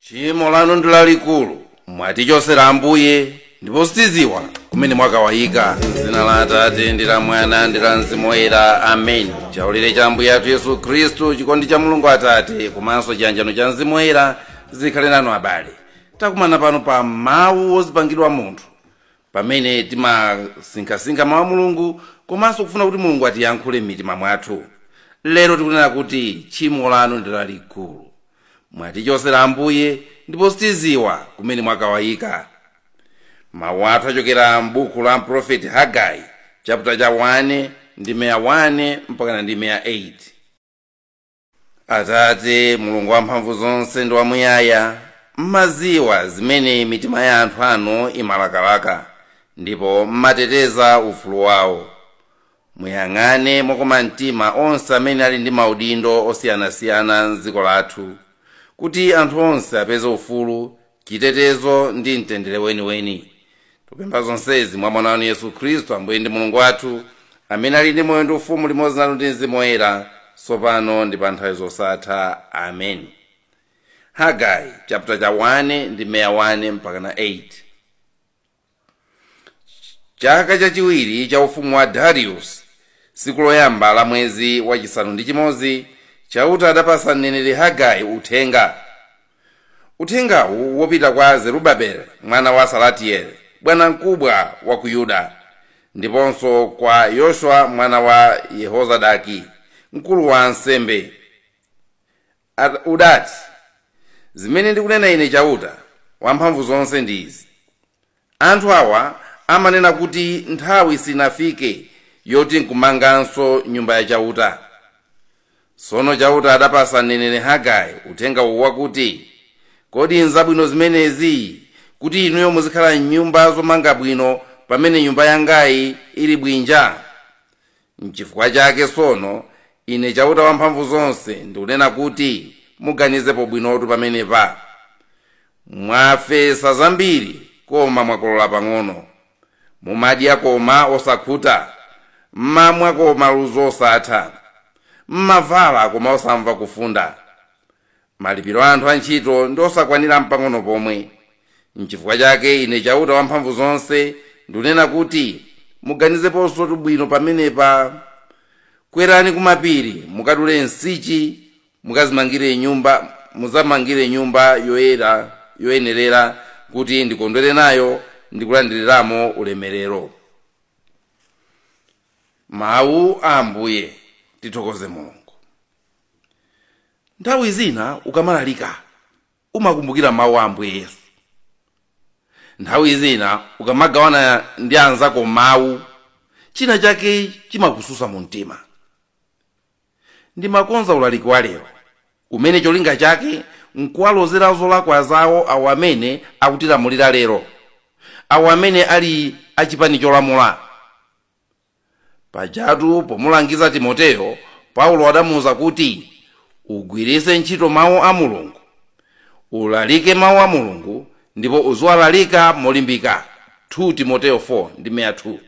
Tchimo lanu ndilalikulu, Mwatichotsera Ambuye, ndipo sitidziwa kumene mwakawaika. M'dzina la Atate ndi la Mwana ndi la Mzimu Woyera, ameni. Chaulere cha Ambuye athu Yesu Khristu, chikondi cha Mulungu Atate, komanso chiyanjano cha Mzimu Woyera zikhale nanu abale. Takumana pano pa mawu ozipangidwa munthu, pamene timasinkhasinkha mawu a Mulungu komanso kufuna kuti Mulungu atiyankhule m'mitima mwathu. Lero tikunena kuti tchimo lanu ndilalikulu, Mwatichotsera Ambuye, ndipo sitidziwa kumene mwakawaika. Mawu athu achokera m'buku la Mprofeti Hagai, chapter cha 1 ndi meya 1 mpaka ndi meya 8. Atate Mulungu wamphamvu zonse ndi wamuyaya, mmadziwa zimene mitima ya anthu anu imalakalaka, ndipo mmateteza ufulu wawo. Muyang'ane mokoma mtima onse amene ali ndi maudindo osiyanasiyana m'dziko lathu, kuti anthu onse apeze ufulu, chitetezo ndi mtendere weniweni. Tikupempha zonsezi mwa mwana wanu Yesu Khristu, Ambuye ndi Mulungu wathu, amene ali ndi moyo ndi ufumu limodzi nanu ndi Mzimu Woyera, tsopano ndi pa nthawi zosatha. Amen. Hagai chapter cha 1 ndi meya 1 mpaka na 8. Chaka chachiwiri cha ufumu wa Darius, tsiku loyamba la mwezi wachisanu ndi chimodzi, chauta adapasa mneneri Hagai uthenga. Uthengawu wopita kwa Zerubabeli mwana wa Salatieli, bwanamkubwa wa ku Yuda, ndiponso kwa Yoshua mwana wa Yehozadaki, mkulu wa ansembe. Udati, zimene ndikunena ine chauta wamphamvu zonse ndi izi: anthu awa amanena kuti nthawi sinafike yoti nkumanganso nyumba ya chauta. Tsono chauta adapasa mneneri Hagai uthenga wakuti, kodi nzabwino zimenezi kuti inuyo muzikhala m'nyumba zomanga bwino pamene nyumba yangayi ili bwinja? N'chifukwa chake tsono ine chauta wamphamvu zonse ndikunena kuti muganizepo bwinotu pamenepa. Mwafesa zambiri koma mwakolola pang'ono, mumadya koma osakhuta, mmamwa koma ludzu osatha, mmavala koma osamva kufunda. Malipiro a anthu antchito ndi osakwanira mpang'ono pomwe. N'chifukwa chake ine chauta wamphamvu zonse ndikunena kuti muganizeponso bwino pamenepa. Kwerani kumapiri mukadule nsichi, muzamangire nyumba yoyenerera kuti ndikondwere nayo ndikulandiriramo ulemerero. Mawu a Ambuye. Tithokoze Mulungu. Nthawi zina ukamalalika umakumbukira mawu a Ambuye Yesu. Nthawi zina ukamagawana ndi anzako mawu, china chake chimakususa mu mtima. Ndimakonza ulaliki wa lero umene cholinga chake nkuwalozera zolakwa zawo awo amene akutilamulira lero, awo amene ali achipani cholamula. Pajatu pomulangiza Timoteyo, Paulo adamuwuza kuti ugwiritse ntchito mawu a Mulungu, ulalike mawu a Mulungu, ndipo uziwalalika molimbika. 2 Timoteyo 4 ndi meya 2.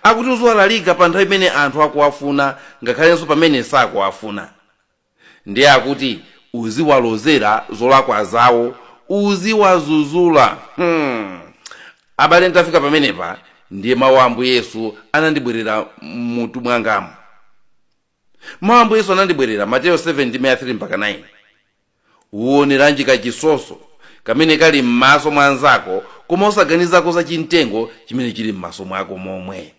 Akuti uziwalalika pa nthawi imene anthu akuwafuna, ngakhalenso pamene sakuwafuna. Ndiye akuti uziwalozera zolakwa zawo, uziwazuzula. Abale, ntafika pamenepa ndiye mawu a Ambuye Yesu anandibwerera mutu mwangamo. Mawu a Ambuye Yesu anandibwerera Mateyo 7 ndi meya 3 mpaka 9. Uoneranji kachisoso kamene kali m'maso mwa anzako, koma osaganizako za chimtengo chimene chili m'maso mwako momwe.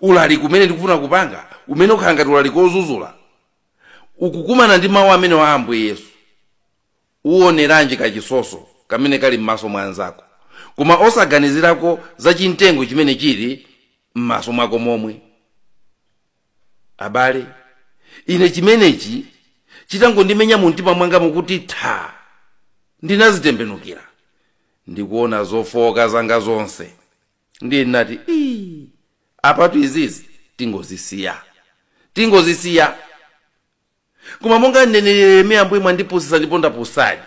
Ulaliki umene ndikufuna kupanga, umene ukhala ngati ulaliki ozuzula, ukukumana ndi mawu amene wa Ambuye Yesu. Uoneranji kachisoso kamene kali m'maso mwa anzako, koma osaganizirako za chimtengo chimene chili m'maso mwako momwe. Abale, ine chimenechi chitangondimenya mu mtima mwanga mukuti tha, ndinazitembenukira ndikuona zofoka zanga zonse. Ndinati apatu izizi tingozisiya. Koma monga mneneri Yeremiya Ambuye mwandipusitsa ndipo ndapusadi,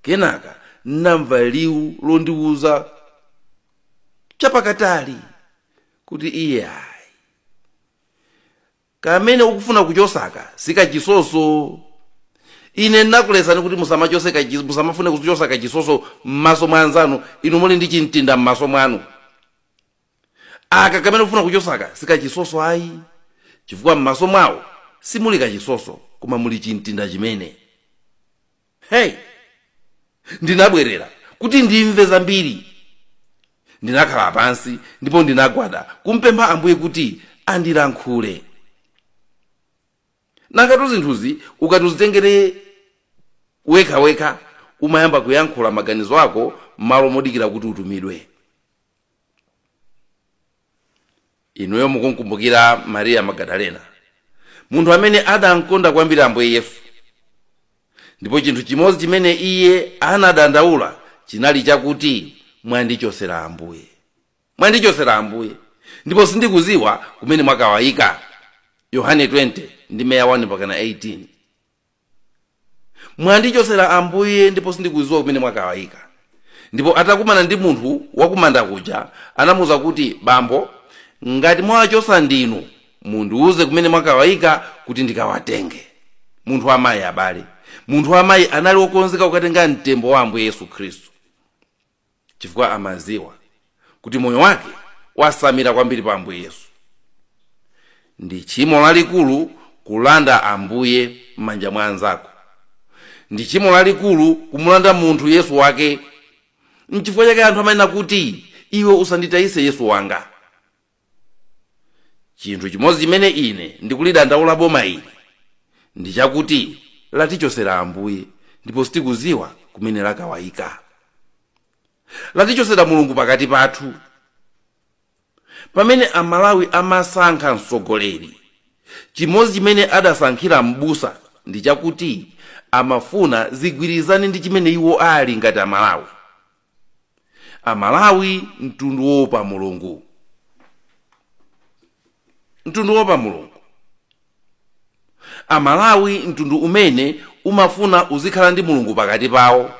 kenaka namva liwu londiwuza chapakatali kuti iye ayi kamene ukufuna kuchosaka sikachisoso. Ine ndakulesani kuti musamafune kuchosa kachisoso m'maso mwa anzanu, inu muli ndi chimtinda m'maso mwanu. Aka kamene ufuna kuchosaka sikachisoso ayi, chifukwa m'maso mwawo simuli kachisoso koma muli chimtinda chimene. Hey, ndinabwerera kuti ndimve zambiri. Ndinakhala pansi ndipo ndinagwada kumpempha Ambuye kuti andilankhule. Nangatu zinthuzi ukatuzitengere weka umayamba kuyankhula maganizo ako malo modikira kuti utumidwe. Inuyo mukunkumbukira Maria Magadalena, munthu amene adankonda kwambiri Ambuye Yesu. Ndipo chinthu chimodzi chimene iye anadandaula chinali chakuti mwandichotsera Ambuye. Mwandichotsera Ambuye. Ndipo sindikuziwa kumene mwakawaika. Yohane 20:1-18. Mwandichotsera Ambuye ndipo sindikuziwa kumene mwakawaika. Ndipo atakumana ndi munthu wakumanda kuja anamuza kuti, Bambo, ngati mwawachosa ndinu mundiuze kumene mwakawaika kuti ndikawatenge. Munthu amayi abale. Munthu amayi anali wokonzeka kukatenga mtembo wa Ambuye Yesu Khristu, chifukwa amaziwa kuti moyo wake wasamira kwambiri pa Ambuye Yesu. Ndi tchimo lalikulu kulanda Ambuye m'manja mwa anzako. Ndi tchimo lalikulu kumulanda munthu Yesu wake. N'chifukwa chake anthu amanena kuti iwe usanditayise Yesu wanga. Chinthu chimodzi chimene ine ndikulidandaula boma ili ndi chakuti latichotsera Ambuye ndipo sitikuziwa kumene lakawaika. Latichotsera Mulungu pakati pathu. Pamene Amalawi amasankha mtsogoleri, chimodzi chimene adasankhira m'busa ndi chakuti amafuna zigwirizane ndi chimene iwo ali ngati Amalawi. Amalawi mtundu wopa Mulungu. Mtundu wopa Mulungu. Amalawi mtundu umene umafuna uzikhala ndi Mulungu pakati pawo.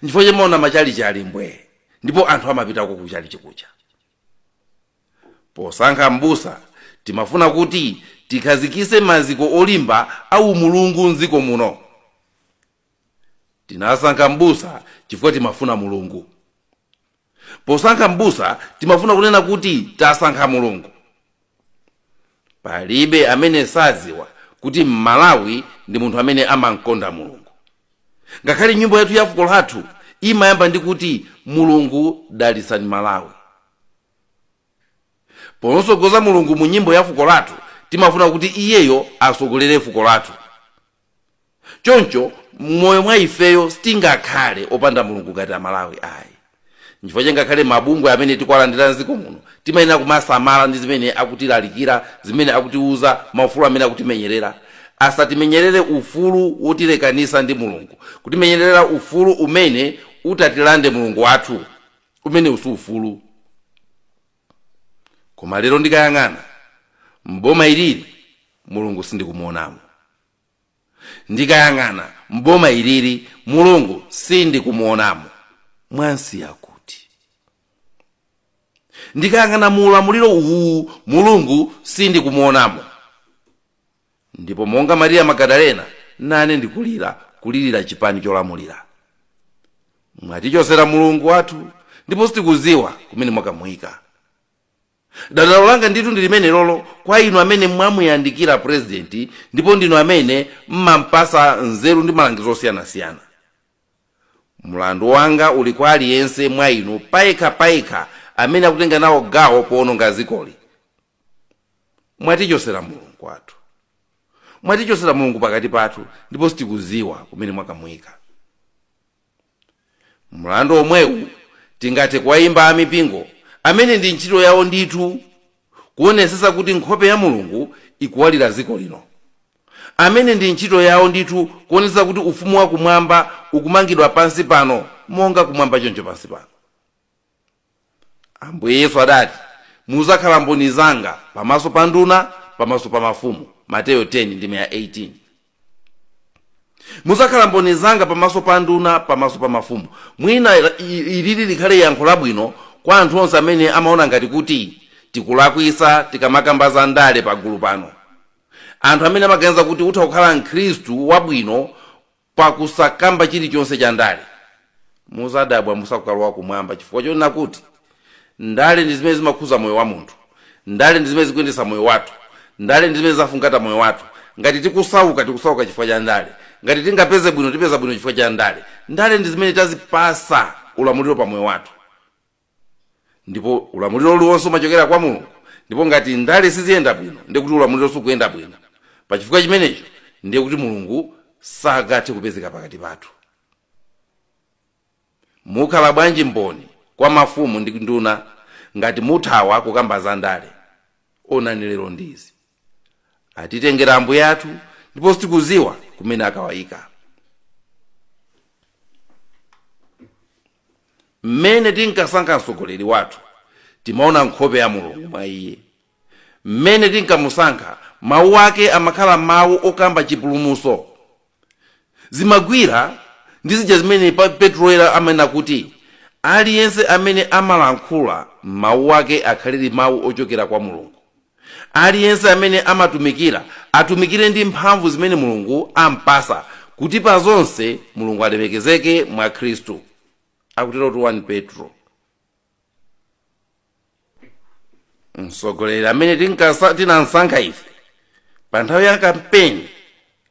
Chifukwa chemaona machalichali mbwe ndipo anthu amapitako kuchalichikucha. Posankha m'busa timafuna kuti tikhazikise maziko olimba au Mulungu m'dziko muno. Tinasankha m'busa chifukwa timafuna Mulungu. Posankha m'busa timafuna kunena kuti tasankha Mulungu. Palibe amene sadziwa kuti Mmalawi ndi munthu amene amankonda Mulungu. Ngakhale nyimbo yathu ya fuko lathu imayamba ndi kuti Mulungu dalisani Malawi. Posogoza Mulungu mu nyimbo ya fuko lathu timafuna kuti iyeyo asogolere fuko lathu. Choncho moyo mwa ifeyo sitingakhale opanda Mulungu ngati Amalawi ayi. Chifukwa ngakhale mabungwe amene tikuwalandira m'dziko muno timayenera kumasamala ndi zimene akutilalikira, zimene akutiuza, maufulu amene akutimenyerera. Asatimenyerere ufulu wotilekanisa ndi Mulungu, kutimenyerera ufulu umene utatilande Mulungu wathu, umene usi ufulu. Koma lero ndikayang'ana mboma ilili Mulungu sindikumuonamo. Ndikayang'ana mboma ilili Mulungu sindikumuonamo. Mwansiya kuti. Ndikayang'ana mulamuliro uwu Mulungu sindikumuonamo. Ndipo monga Maria Magadalena nane ndikulirira chipani cholamulira. Mwatichotsera Mulungu wathu ndipo sitikuziwa kumene mwakamuika. Dandaulo langa nditu ndi limene lolo kwa inu amene mwamuyandikira president ndipo ndinu amene mmampasa nzeru ndi malangizo osiyanasiyana. Mlandu wanga uli kwa aliyense mwa inu paika amene akutenga nawo gawo poononga dzikoli. Mwatichotsera Mulungu wathu. Mwatichotsera Mulungu pakati pathu ndipo sitikuziwa kumene mwakamuika. Mlandu omwewu tingathe kuwayimba amipingo amene ndi ntchito yawo ndithu kuonesesa kuti nkhope ya Mulungu ikuwalira dziko lino. Amene ndi ntchito yawo ndithu kuonesesa kuti ufumu wa kumwamba ukumangidwa pansi pano monga kumwamba choncho pansi pano. Ambuye Yesu adati, muzakhala mboni zanga pamaso pa nduna, pamaso pa mafumu. Mateyo 10:18. Muzakhala mboni zanga pamaso pa nduna, pamaso pa mafumu. Mwina ilili likhale yankho labwino kwa anthu onse amene amaona ngati kuti tikulakwisa tikamakamba za ndale pagulu pano. anthu amene amaganiza kuti utha kukhala mkhristu wabwino pakusakamba chilichonse cha ndale. Muzadabwa musakukalowa kumwamba chifukwa chonena kuti ndale ndi zimene zimakhuza moyo wa munthu, ndale ndi zimene zikuyendesa moyo wathu, ndale ndi zimene zafungata moyo wathu. Ngati tikusauka chifukwa cha ndale, ngati tingapeze bwino tipeza bwino chifukwa cha ndale. Ndale ndi zimene tazipasa ulamuliro pa moyo wathu, ndipo ulamuliro uliwonse umachokera kwa Mulungu. Ndipo ngati ndale siziyenda bwino ndiye kuti ulamuliro sukuyenda bwino. Pa chifukwa chimenecho ndiye kuti Mulungu sagathe kupezeka pakati pathu. Mukhala bwanji mboni kwa mafumu ndi nduna ngati muthawa kukamba za ndale? Onani lero ndizi atitengera Ambuye athu ndipo sitikudziwa kumene akawaika. Mmene tinkasankha mtsogoleri wathu timaona nkhope ya Mulungu mwa iye. Mmene tinkamusankha mawu ake amakhala mawu okamba chipulumutso. Zimagwira ndi zija zimene Petro amanena kuti aliyense amene amalankhula mawu ake akhalire mawu ochokera kwa Mulungu. Aliyense amene amatumikira atumikire ndi mphamvu zimene Mulungu ampasa, kuti pa zonse Mulungu alemekezeke mwa Khristu. Akutero 1 Petro. Mtsogoleri amene tinamsankha ife pa nthawi ya kampeni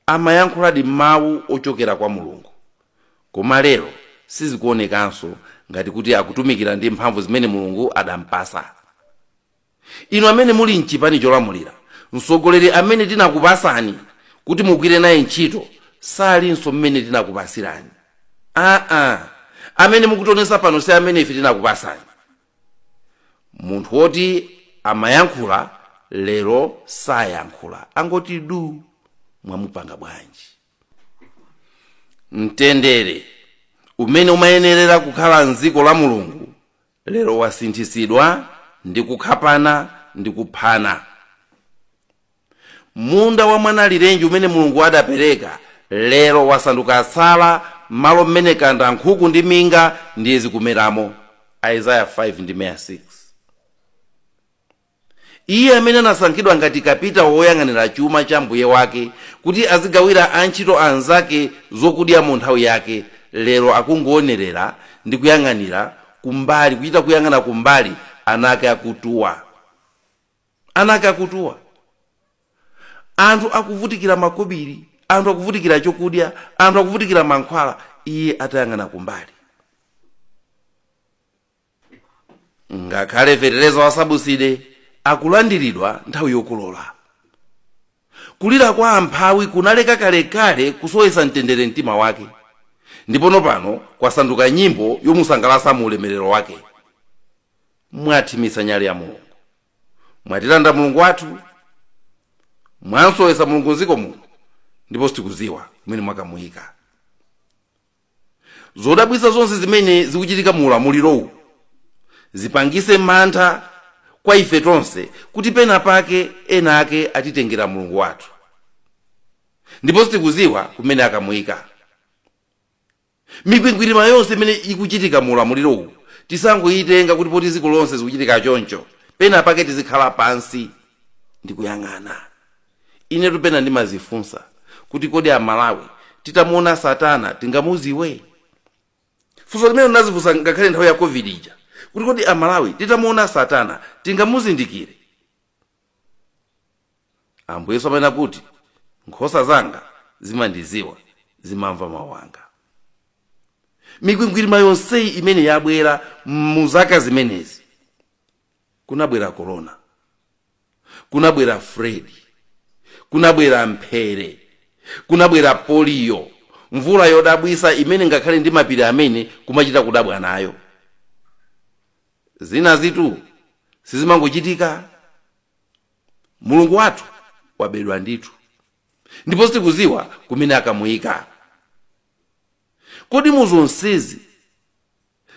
amayankhuladi mawu ochokera kwa Mulungu, koma lero sizikuonekanso ngati kuti akutumikira ndi mphamvu zimene Mulungu adampasa. Inu amene muli mchipani cholamulira, mtsogoleri amene tinakupasani kuti mugwire naye ntchito salinso mmene tinakupasirani. Amene mukutonesa pano si amene ife tinakupasani. Munthu woti amayankhula lero sayankhula, angoti du mwamupanga bwanji. Mtendere umene umayenerera kukhala mdziko la Mulungu lero wasinthisidwa ndi kukhapana ndi kuphana. Munda wa mwanalirenji umene Mulungu adapereka lero wasanduka tsala, malo mmene kanda nkhuku ndi minga ndiye zikumeramo. Isaiah 5:6. Iye amene anasankhidwa ngati kapita woyang'anira chuma cha mbuye wake kuti azigawira antchito anzake zokudya mu nthawi yake, lero akungoonerera ndi kuyang'anira kumbali, kuchita kuyang'ana kumbali anake akutuwa. Anake akutuwa. Anthu akuvutikira makobiri, anthu akuvutikira chokudya, anthu akuvutikira mankhwala, iye atayang'ana kumbali. Ngakhale fetereza wasabuside akulandiridwa nthawi yokolola. Kulira kwa amphawi kunaleka kalekale kusowesa mtendere mtima wake, ndipo pano kwasanduka nyimbo yomusangalatsa mu ulemerero wake. Mwathimitsa nyale ya Mulungu, mwatilanda Mulungu wathu, mwansowesa Mulungu m'dziko muno, ndipo sitikudziwa kumene mwakamuyika. Zodabwitsa zonse zimene zikuchitika mu ulamuliro zipangise mantha kwa ife tonse kuti pena pake ena ake atitengera Mulungu wathu, ndipo sitikudziwa kumene akamuyika. Mikwingwirima yonse imene ikuchitika mu ulamuliro tisangoyitenga kuti poti dziko lonse zikuchitika choncho, pena pake tizikhala pansi ndi kuyang'ana. Ine tupena ndimazifunsa kuti kodi Amalawi titamuona Satana tingamuziwe? Funso limene unazifunsa ngakhale nthawi ya COVID ija, kuti kodi Amalawi titamuona Satana tingamuzindikire? Ambuye amene kuti nkhosa zanga zimandiziwa, zimamva mawu anga. Mikwingwirima yonseyi imene yabwera mu zaka zimenezi, kunabwera corona, kunabwera Fredi, kunabwera mphere, kunabwera polio, mvula yodabwisa imene ngakhale ndi mapiri amene kumachita kudabwa nayo. Zina zitu sizimangochitika. Mulungu wathu wabedwa ndithu, ndipo sitikudziwa kumene akamuyika. Kodi muzonsezi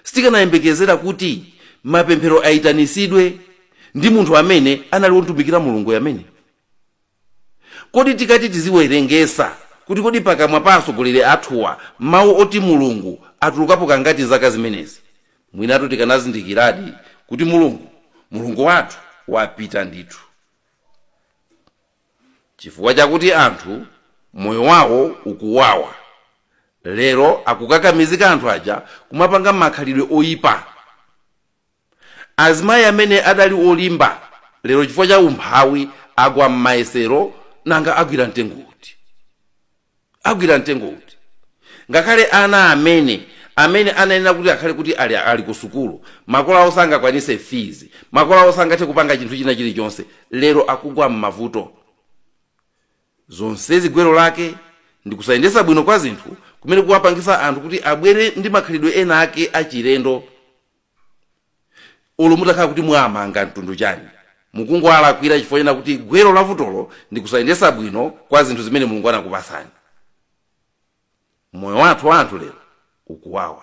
sitikanayembekezera kuti mapemphero aitanisidwe ndi munthu amene anali wotumikira Mulungu amene? Kodi tikati tiziwerengesa kuti kodi pakamwa pa atsogoleri athuwa mawu oti Mulungu atulukapo kangati zaka zimenezi, mwinatu tikanazindikiradi kuti Mulungu wathu wapita ndithu. chifukwa chakuti anthu moyo wawo ukuwawa. Lero akukakamizika anthu aja kumapanga makhalidwe oyipa. Azimayi amene adali olimba lero chifukwa cha umphawi agwa m'mayesero nanga agwira mtengo uti. Ngakhale ana amene ananena kuti akhale kuti ali ku sukulu, makolo awo sangakwanise fees, makolo awo sangathe kupanga chinthu china chilichonse, lero akugwa m'mavuto. Zonse gwero lake ndi kusayendesa bwino kwa zinthu kumene kuwapangisa anthu kuti abwere ndi makhalidwe ena ake achilendo. Olo mutakhala kuti mwamanga mtundu chani, mukungowalakwira chifukwa chena kuti gwero la vutolo ndi kusayendesa bwino kwa zinthu zimene Mulungu anakupasani. Moyo wathu anthu lero ukuwawa.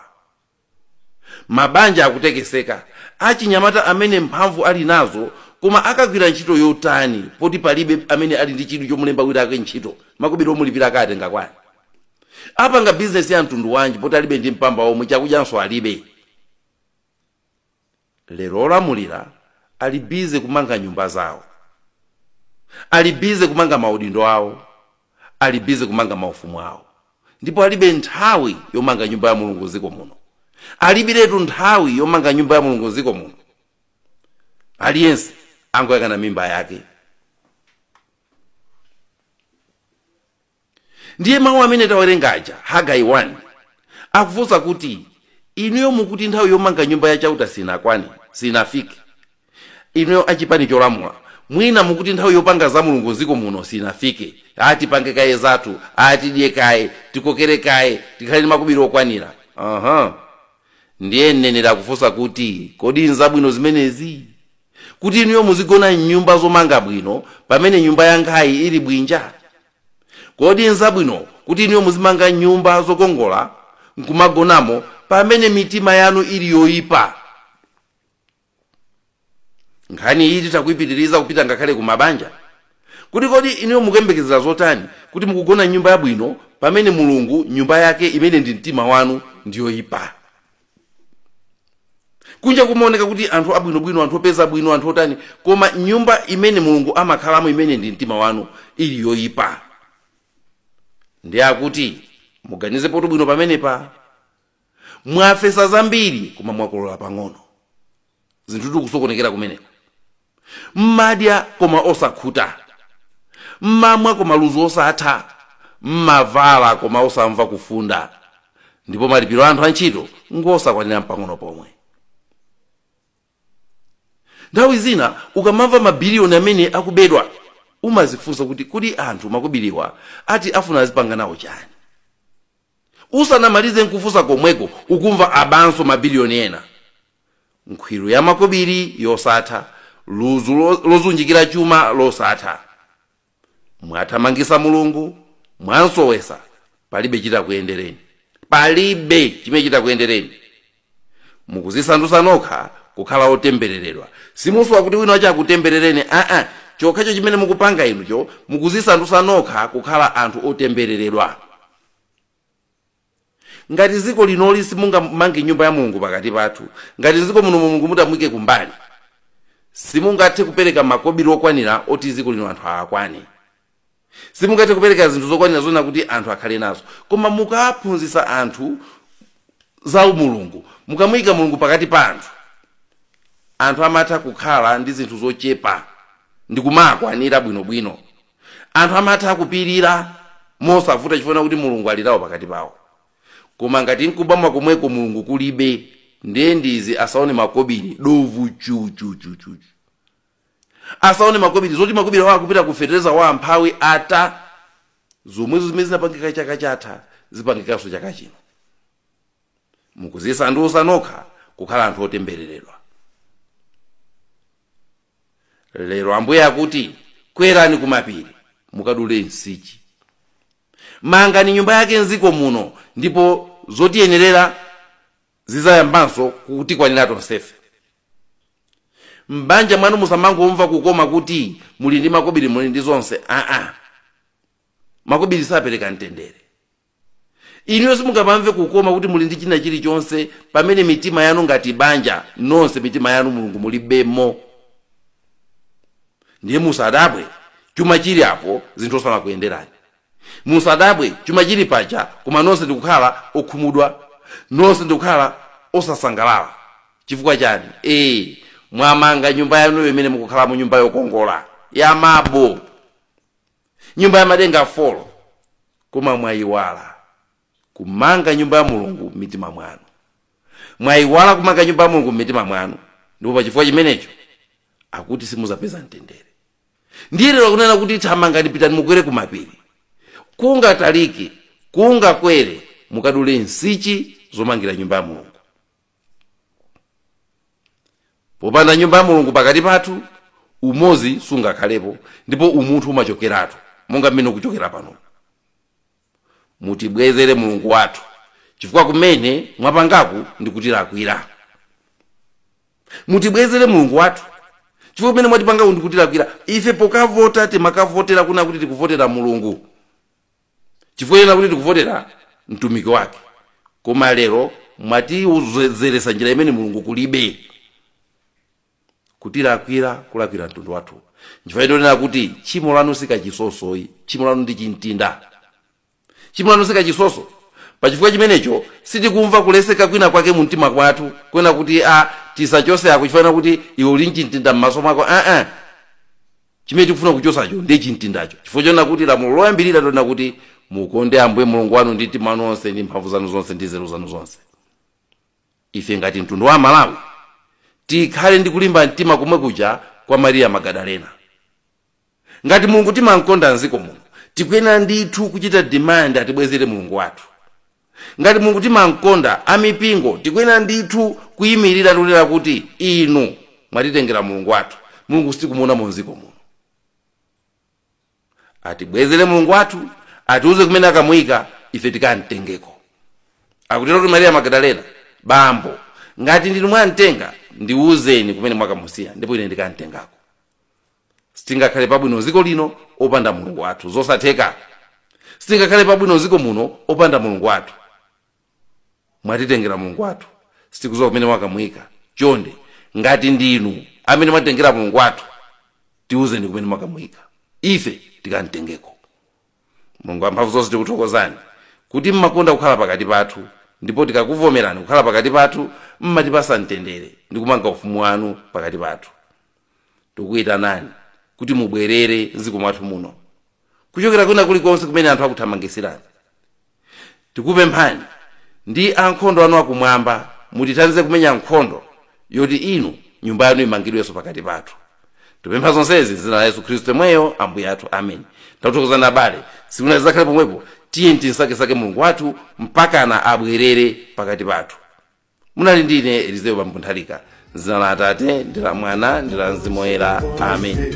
Mabanja akutekeseka, achinyamata amene mphamvu ali nazo koma akagwira ntchito yotani poti palibe amene ali ndi chidwi chomulemba kuti ake ntchito, makobiri omulipira akatenga kwani. Apanga business ya mtundu wanji poti alibe ndi mpamba omwe chakudyanso alibe. Lero olamulira ali bize kumanga nyumba zawo, ali bize kumanga maudindo awo, ali bize kumanga maufumu awo, ndipo alibe nthawi yomanga nyumba ya Mulungu ziko muno. Alibiretu nthawi yomanga nyumba ya Mulungu ziko muno. Aliyense angoyang'ana mimba yake. Ndiye mawu amene tawerengaja Hagai 1 akufunsa kuti inuyo mukuti nthawi yomanga nyumba ya chauta sinafike. Inuyo achipani cholamula mwina mukuti nthawi yopanga za Mulungu ziko muno sinafike. Ati pange kaye zathu, ati diye kaye, tikokere kaye, tikhale makobiri okwanira. Ndiye nenera kufunsa kuti kodi nzabwino zimenezi? Kuti inuyo muzigona nyumba zomanga bwino pamene nyumba yangayi ili bwinja? Kodi nzabwino kuti inuyo muzimanga nyumba zokongola nkumagonamo pamene mitima yanu ili yoyipa? Nkhani iyi takuyipitiriza kupita ngakhale kumabanja. Kuti kodi inuyo mukuyembekezera zotani kuti mukugona nyumba yabwino pamene Mulungu nyumba yake imene ndi mtima wanu ndiyoyipa? Kunja kumaoneka kuti anthu abwinobwino, anthu opeza bwino, anthu otani, koma nyumba imene Mulungu amakhalamo imene ndi mtima wanu ili yoyipa. Ndiye akuti muganize poto bwino pamenepa. Mwafesa zambiri koma mwakolola pang'ono. Zinthu tikusokonekera kumeneko. Mmadya koma osakhuta, mmamwa koma luzu osatha, mmavala koma osamva kufunda, ndipo malipiro anthu antchito ngosakwanira pang'ono pomwe. Nthawi zina ukamamva mabiliyoni amene akubedwa umazifunsa kuti kodi anthu makobiriwa ati afuna azipanga nawo chani. Usanamalize nkufunsa komweko ukumva abanso mabiliyoni ena. Nkhwiru ya makobiri yosatha, luzu lozunjikira chuma losatha. Mwathamangisa Mulungu, mwansowesa, palibe chita kuyendereni. Palibe chimene chita kuyendereni. Mukuzisandutsa nokha kukhala otembereredwa. Simuswa kuti wina acha kutemberereni, chokhacho chimene mukupanga inucho mukuzisandutsa nokha kukhala anthu otembereredwa. Ngati ziko linoli simungamange nyumba ya Mulungu pakati pathu, ngati ziko muno Mulungu mutamwike kumbali, simungathe kupereka makobiri okwanira oti ziko lino anthu akwani. Simungathe kupereka zinthu zokwanira zona kuti anthu akhale nazo. Koma mukaphunzitsa anthu za Mulungu, mukamuyika Mulungu pakati pa anthu, anthu amatha kukhala ndi zinthu zochepa ndi kumakwanira bwinobwino. Anthu amatha kupirira mosavuta chifuna kuti Mulungu alirawo pakati pawo. Koma ngati nkubama komweko Mulungu kulibe, ndizi asaone makobiri dovu chu. Asaone makobiri zoti makobiri awa kupita kufetereza wa amphawi ata zomwe zimene zinapangika chaka chatha zipangikanso chaka chino. Mukuzisandutsa nokha kukhala anthu otembereredwa. Lero Ambuye akuti kwerani kumapiri mukadule nsichi, mangani nyumba yake nziko muno, ndipo zotiyenerera zizayambanso kutikwanira tonsefe. Mbanja mwanu musamangomva kukoma kuti muli ndi makobiri muli ndi zonse. Makobiri sapereka mtendere. Inuyo simungamamve kukoma kuti muli ndi china chilichonse pamene mitima yanu ngati banja nonse mitima yanu Mulungu mulibemo. Ndiye musadabwe chuma chili apo zinthu osana kuyenderani. Musadabwe chuma chili pacha koma nonse ndikukhala okhumudwa, nonse ndikukhala osasangalala. Chifukwa chani? Mwamanga nyumba yanu imene mukukhala mu nyumba yokongola ya mabo, nyumba ya madenga folo, koma mwayiwala kumanga nyumba ya Mulungu mitima mwanu. Mwayiwala kumanga nyumba ya Mulungu mitima mwanu, ndipo pa chifukwa chimenecho akuti simuzapeza mtendere. Ndiye lero kunena kuti thamangani pitani mukwere kumapiri, kungatalike kungakwere mukadule nsichi zomangira nyumba ya Mulungu. Popanda nyumba ya Mulungu pakati pathu, umozi sungakhalepo ndipo umunthu umachokeratu monga mmene ukuchokera pano. Mutibwezere Mulungu wathu, chifukwa kumene mwapangaku ndikutilakwira. Mutibwezere Mulungu wathu, chifukwa kumene mwatipangaku ndikutilakwira. Ife pokavota timakavotera kuna kuti tikuvotera Mulungu, chifukwa ena kuti tikuvotera mtumiki wake. Koma lero mwatiuzeresa njira imene Mulungu kulibe, kutilakwira kulakwira mtundu wathu. Chifukwa ndonena kuti tchimo lanu sikachisosoyi, tchimo lanu ndi chintinda. Tchimo lanu sikachisoso. Pa chifukwa chimenecho sitikumva kuleseka kwina kwake mu mtima kwathu kwena kuti tisachose ako chifukwa kuti iwe uli mchintinda m'maso mwako. Chimene tikufuna kuchosacho ndi chintindacho. Chifukwa chona kuti lamulo loyambirira ndonena kuti mukonde Ambuye Mulungu wanu ndi mtima wonse ndi mphamvu zanu zonse ndi nzeru zanu zonse. Ife ngati mtundu wa Malawi tikhale ndi kulimba mtima kumwe kuja kwa Mariya Magadalena. Ngati Mulungu timankonda mziko muno, tikuyenera ndithu kuchita demand atibwezere Mulungu wathu. Ngati Mulungu timankonda amipingo, tikuyenera ndithu kuyimirira kunena kuti inu mwatitengera Mulungu wathu, Mulungu sitikumuona mu mziko muno. Atibwezere Mulungu wathu, atiuze kumene akamuyika, ife tikamtengeko. Akutero kuti Mariya Magadalena, Bambo, ngati ndinu mwamtenga ndiuzeni kumene mwakamusiya ndipo ine ndikamtengako. Sitingakhale pabwino ziko lino opanda Mulungu wathu, zosatheka. Sitingakhale pabwino ziko muno opanda Mulungu wathu. Mwatitengera Mulungu wathu, sitikuzowa kumene mwakamuyika. Chonde ngati ndinu amene mwatengera Mulungu wathu, tiuzeni kumene mwakamuyika, ife tikamtengeko. Mulungu wamphamvu zonse tikuthokozani kuti mmakonda kukhala pakati pathu, ndipo tikakuvomerani kukhala pakati pathu mmatipasa mtendere ndi kumanga ufumu wanu pakati pathu. Tikuyitanani kuti mubwerere mziko mwathu muno, kuchokera kwina kulikonse kumene anthu akuthamangisirani. Tikupemphani ndi ankhondo anu akumwamba mutithandize kumenya nkhondo yoti inu nyumba yanu imangidwenso pakati pathu. Tupempha zonsezi m'dzina la Yesu Khristu mweyo Ambuye athu. Amen. Takuthokozani abale, siku zakhale pomwepo tiye tinsakesake Mulungu wathu mpakana abwerere pakati pathu. Munali ndine Elizeo Bambo Nthalika, m'dzina la Atate ndi la Mwana ndi la Mzimu Woyera. Amen.